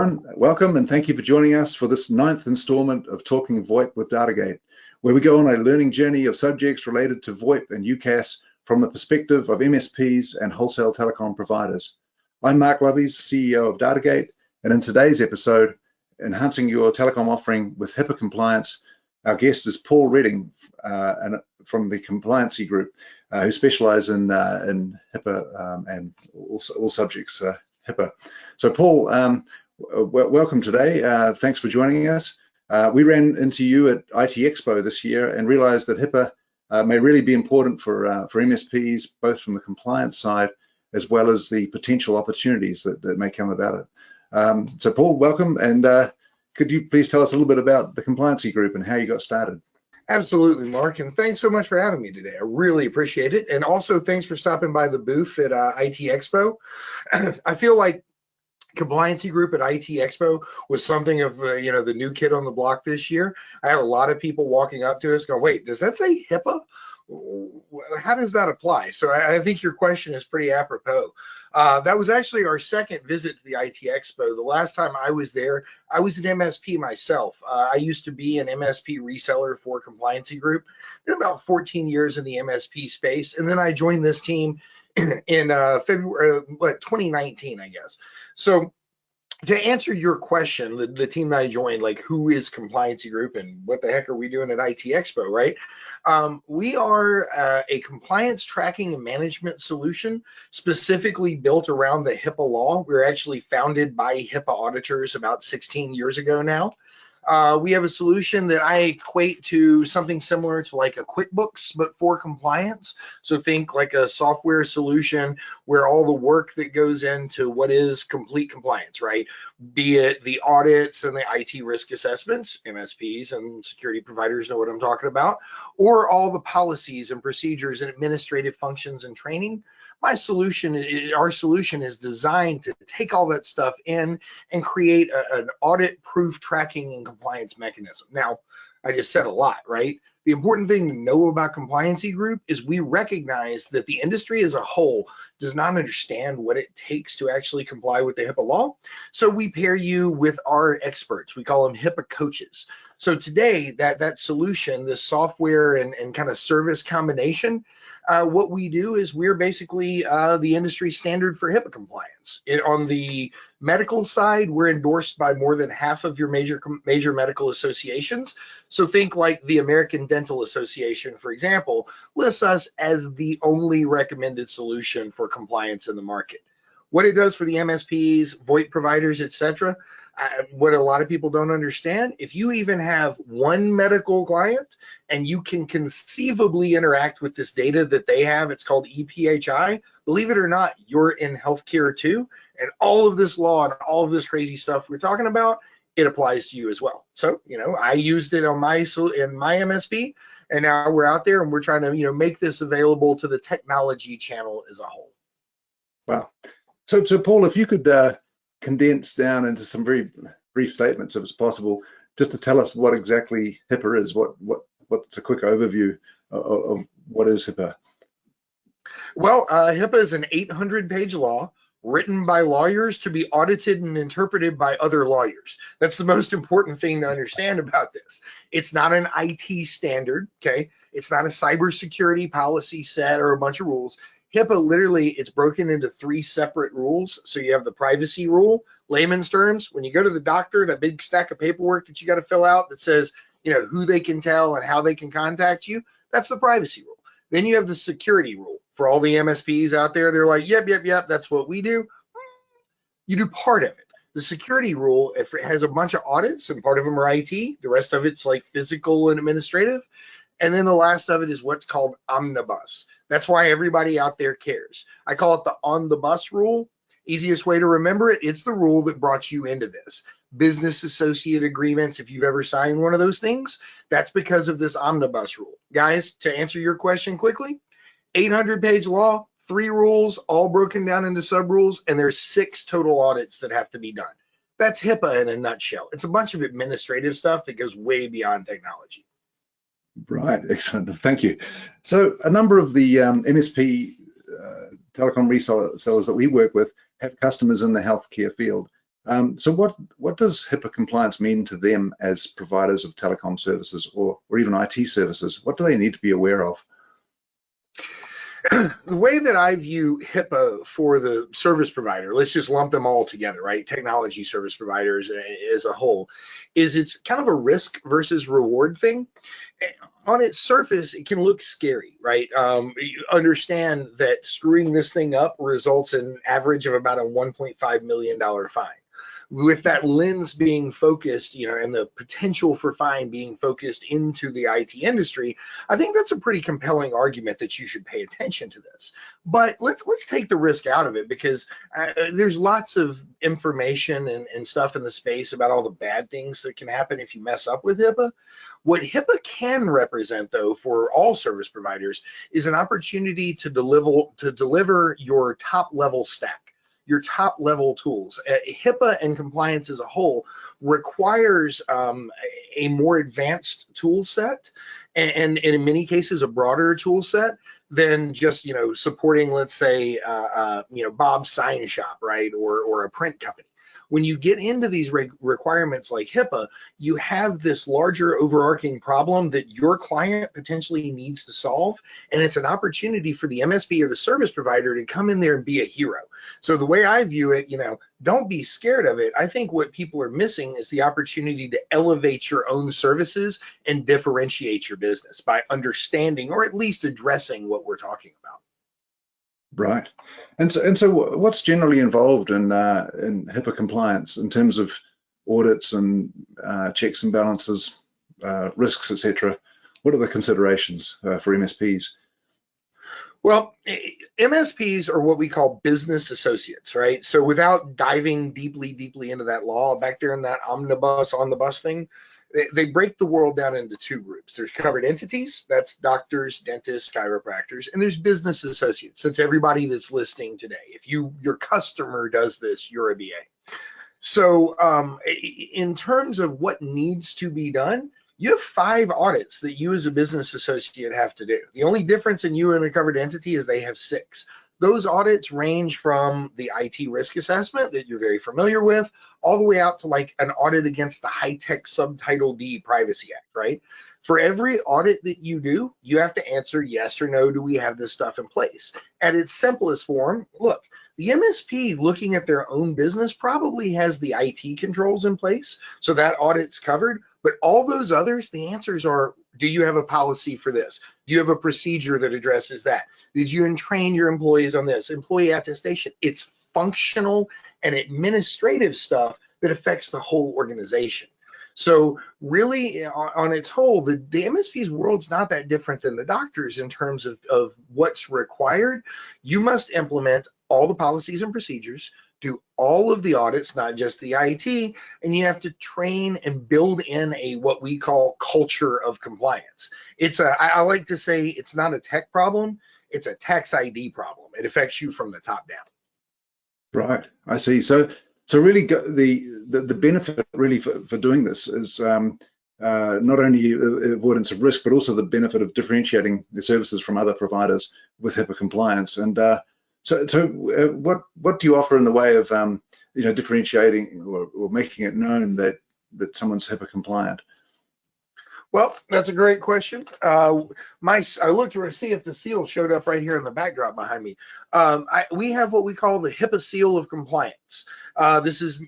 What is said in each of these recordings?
everyone, welcome and thank you for joining us for this 9th installment of Talking VoIP with Datagate, where we go on a learning journey of subjects related to VoIP and UCaaS from the perspective of MSPs and wholesale telecom providers. I'm Mark Loveys, CEO of Datagate, and in today's episode, Enhancing Your Telecom Offering with HIPAA Compliance, our guest is Paul Redding from the Compliancy Group, who specialize in HIPAA and all subjects HIPAA. So Paul, welcome today. Thanks for joining us. We ran into you at IT Expo this year and realized that HIPAA may really be important for MSPs, both from the compliance side as well as the potential opportunities that may come about it. So Paul, welcome, and could you please tell us a little bit about the Compliancy Group and how you got started? Absolutely, Mark, and thanks so much for having me today. I really appreciate it, and also thanks for stopping by the booth at IT Expo. I feel like Compliancy Group at IT Expo was something of the new kid on the block this year. I had a lot of people walking up to us going, wait, does that say HIPAA? How does that apply? So I think your question is pretty apropos. That was actually our second visit to the IT Expo. The last time I was there, I was an MSP myself. I used to be an MSP reseller for Compliancy Group. Been about 14 years in the MSP space, and then I joined this team in February, 2019, I guess. So to answer your question, the team that I joined, like who is Compliancy Group and what the heck are we doing at IT Expo, right? We are a compliance tracking and management solution specifically built around the HIPAA law. We were actually founded by HIPAA auditors about 16 years ago now. We have a solution that I equate to something similar to like a QuickBooks, but for compliance. So think like a software solution where all the work that goes into what is complete compliance, right? Be it the audits and the IT risk assessments, MSPs and security providers know what I'm talking about, or all the policies and procedures and administrative functions and training. Our solution is designed to take all that stuff in and create an audit-proof tracking and compliance mechanism. Now, I just said a lot, right? The important thing to know about Compliancy Group is we recognize that the industry as a whole does not understand what it takes to actually comply with the HIPAA law. So we pair you with our experts. We call them HIPAA coaches. So today, that solution, this software and kind of service combination, what we do is we're basically the industry standard for HIPAA compliance. On the medical side, we're endorsed by more than half of your major medical associations. So think like the American Dental Association, for example, lists us as the only recommended solution for compliance in the market. What it does for the MSPs, VoIP providers, etc., what a lot of people don't understand, if you even have one medical client and you can conceivably interact with this data that they have, it's called EPHI, believe it or not, you're in healthcare too, and all of this law and all of this crazy stuff we're talking about, it applies to you as well. So, I used it on in my MSP, and now we're out there and we're trying to, make this available to the technology channel as a whole. Wow. So Paul, if you could condense down into some very brief statements, if it's possible, just to tell us what exactly HIPAA is. What's a quick overview of what is HIPAA? Well, HIPAA is an 800-page law written by lawyers to be audited and interpreted by other lawyers. That's the most important thing to understand about this. It's not an IT standard, okay? It's not a cybersecurity policy set or a bunch of rules. HIPAA, literally, it's broken into 3 separate rules. So you have the privacy rule, layman's terms. When you go to the doctor, that big stack of paperwork that you got to fill out that says, who they can tell and how they can contact you, that's the privacy rule. Then you have the security rule. For all the MSPs out there, they're like, yep, that's what we do. You do part of it. The security rule, if it has a bunch of audits, and part of them are IT, the rest of it's like physical and administrative. And then the last of it is what's called omnibus. That's why everybody out there cares. I call it the on the bus rule. Easiest way to remember it, it's the rule that brought you into this. Business associate agreements, if you've ever signed one of those things, that's because of this omnibus rule. Guys, to answer your question quickly, 800-page law, 3 rules, all broken down into sub-rules, and there's 6 total audits that have to be done. That's HIPAA in a nutshell. It's a bunch of administrative stuff that goes way beyond technology. Right, excellent, thank you. So a number of the MSP telecom resellers that we work with have customers in the healthcare field. So what does HIPAA compliance mean to them as providers of telecom services or even IT services? What do they need to be aware of? The way that I view HIPAA for the service provider, let's just lump them all together, right? Technology service providers as a whole, is it's kind of a risk versus reward thing. On its surface, it can look scary, right? You understand that screwing this thing up results in an average of about a $1.5 million fine. With that lens being focused, and the potential for fine being focused into the IT industry, I think that's a pretty compelling argument that you should pay attention to this. But let's take the risk out of it, because there's lots of information and stuff in the space about all the bad things that can happen if you mess up with HIPAA. What HIPAA can represent, though, for all service providers is an opportunity to deliver your top level stack, your top level tools. HIPAA and compliance as a whole requires a more advanced tool set, and in many cases a broader tool set than just supporting, let's say, Bob's sign shop, right, or a print company. When you get into these requirements like HIPAA, you have this larger overarching problem that your client potentially needs to solve, and it's an opportunity for the MSP or the service provider to come in there and be a hero. So the way I view it, don't be scared of it. I think what people are missing is the opportunity to elevate your own services and differentiate your business by understanding or at least addressing what we're talking about. Right. And so what's generally involved in HIPAA compliance in terms of audits and checks and balances, risks, etc.? What are the considerations for MSPs? Well, MSPs are what we call business associates, right? So without diving deeply into that law, back there in that omnibus on the bus thing, they break the world down into two groups. There's covered entities, that's doctors, dentists, chiropractors, and there's business associates. That's everybody that's listening today. If your customer does this, you're a BA. So in terms of what needs to be done, you have 5 audits that you as a business associate have to do. The only difference in you and a covered entity is they have 6. Those audits range from the IT risk assessment that you're very familiar with, all the way out to like an audit against the high-tech Subtitle D Privacy Act, right? For every audit that you do, you have to answer yes or no, do we have this stuff in place? At its simplest form, look, the MSP looking at their own business probably has the IT controls in place, so that audit's covered. But all those others, the answers are, do you have a policy for this? Do you have a procedure that addresses that? Did you train your employees on this? Employee attestation. It's functional and administrative stuff that affects the whole organization. So really, on its whole, the MSP's world's not that different than the doctors in terms of what's required. You must implement all the policies and procedures, do all of the audits, not just the IT, and you have to train and build in what we call culture of compliance. I like to say it's not a tech problem, it's a tax ID problem. It affects you from the top down. Right, I see. So really the benefit really for doing this is not only avoidance of risk, but also the benefit of differentiating the services from other providers with HIPAA compliance. And so what do you offer in the way of differentiating or making it known that someone's HIPAA compliant? Well, that's a great question. I looked to see if the seal showed up right here in the backdrop behind me. We have what we call the HIPAA seal of compliance. This is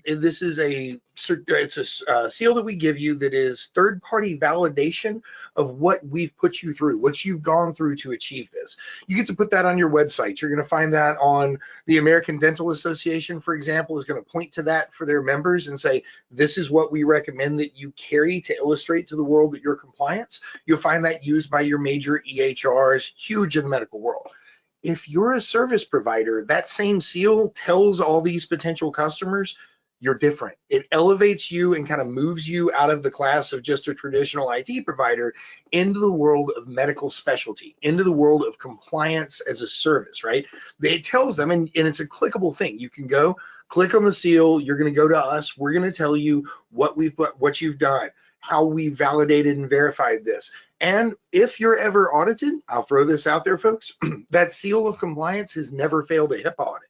a seal that we give you that is third-party validation of what we've put you through, what you've gone through to achieve this. You get to put that on your website. You're going to find that on the American Dental Association, for example, is going to point to that for their members and say, this is what we recommend that you carry to illustrate to the world that you're compliant. You'll find that used by your major EHRs, huge in the medical world. If you're a service provider, that same seal tells all these potential customers you're different. It elevates you and kind of moves you out of the class of just a traditional IT provider into the world of medical specialty, into the world of compliance as a service, right? It tells them, and it's a clickable thing. You can go click on the seal. You're going to go to us. We're going to tell you what you've done, how we validated and verified this. And if you're ever audited, I'll throw this out there, folks, that seal of compliance has never failed a HIPAA audit.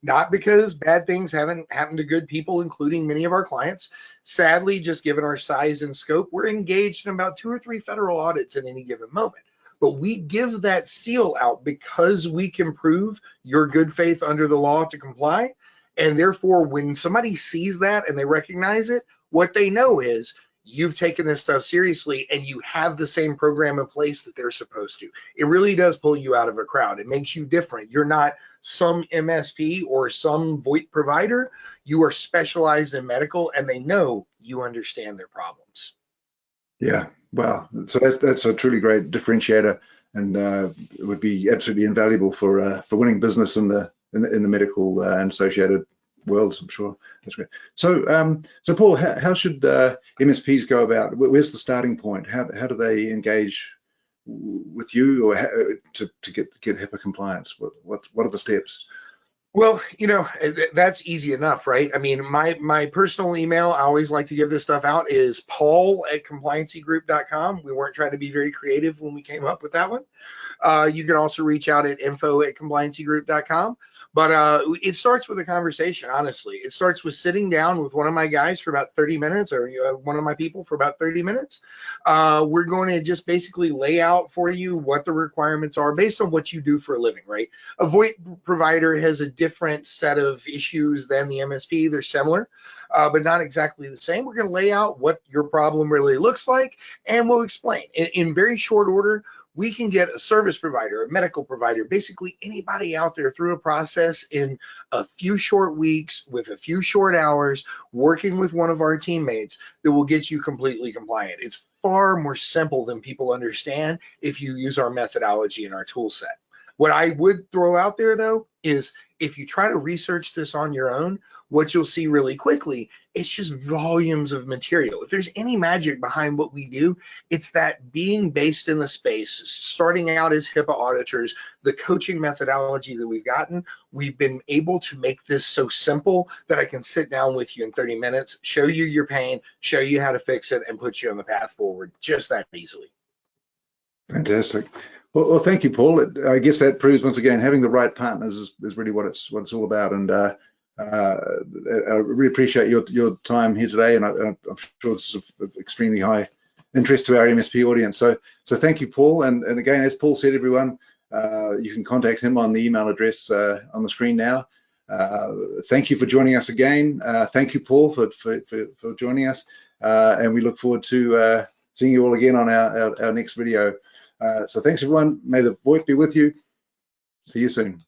Not because bad things haven't happened to good people, including many of our clients. Sadly, just given our size and scope, we're engaged in about 2 or 3 federal audits at any given moment. But we give that seal out because we can prove your good faith under the law to comply. And therefore, when somebody sees that and they recognize it, what they know is you've taken this stuff seriously and you have the same program in place that they're supposed to. It really does pull you out of a crowd. It makes you different. You're not some MSP or some VoIP provider. You are specialized in medical, and they know you understand their problems. Yeah, wow. So that's a truly great differentiator, and it would be absolutely invaluable for winning business in the medical and associated worlds, I'm sure. That's great. So, so Paul, how should MSPs go about? Where's the starting point? How do they engage with you, or to get HIPAA compliance? What are the steps? Well, that's easy enough, right? I mean, my personal email, I always like to give this stuff out, is paul@compliancygroup.com. We weren't trying to be very creative when we came up with that one. You can also reach out at info@compliancygroup.com. But it starts with a conversation, honestly. It starts with sitting down with one of my guys for about 30 minutes, or one of my people for about 30 minutes. We're going to just basically lay out for you what the requirements are based on what you do for a living, right? A VoIP provider has a different set of issues than the MSP. They're similar, but not exactly the same. We're going to lay out what your problem really looks like, and we'll explain. In very short order, we can get a service provider, a medical provider, basically anybody out there through a process in a few short weeks with a few short hours, working with one of our teammates that will get you completely compliant. It's far more simple than people understand if you use our methodology and our tool set. What I would throw out there, though, is if you try to research this on your own, what you'll see really quickly, it's just volumes of material. If there's any magic behind what we do, it's that being based in the space, starting out as HIPAA auditors, the coaching methodology that we've gotten, we've been able to make this so simple that I can sit down with you in 30 minutes, show you your pain, show you how to fix it, and put you on the path forward just that easily. Fantastic. Well, thank you, Paul. I guess that proves once again having the right partners is really what it's all about. And I really appreciate your time here today, and I'm sure this is of extremely high interest to our MSP audience. So thank you, Paul. And again, as Paul said, everyone, you can contact him on the email address on the screen now. Thank you for joining us again. Thank you, Paul, for joining us, and we look forward to seeing you all again on our next video. So thanks, everyone. May the VoIP be with you. See you soon.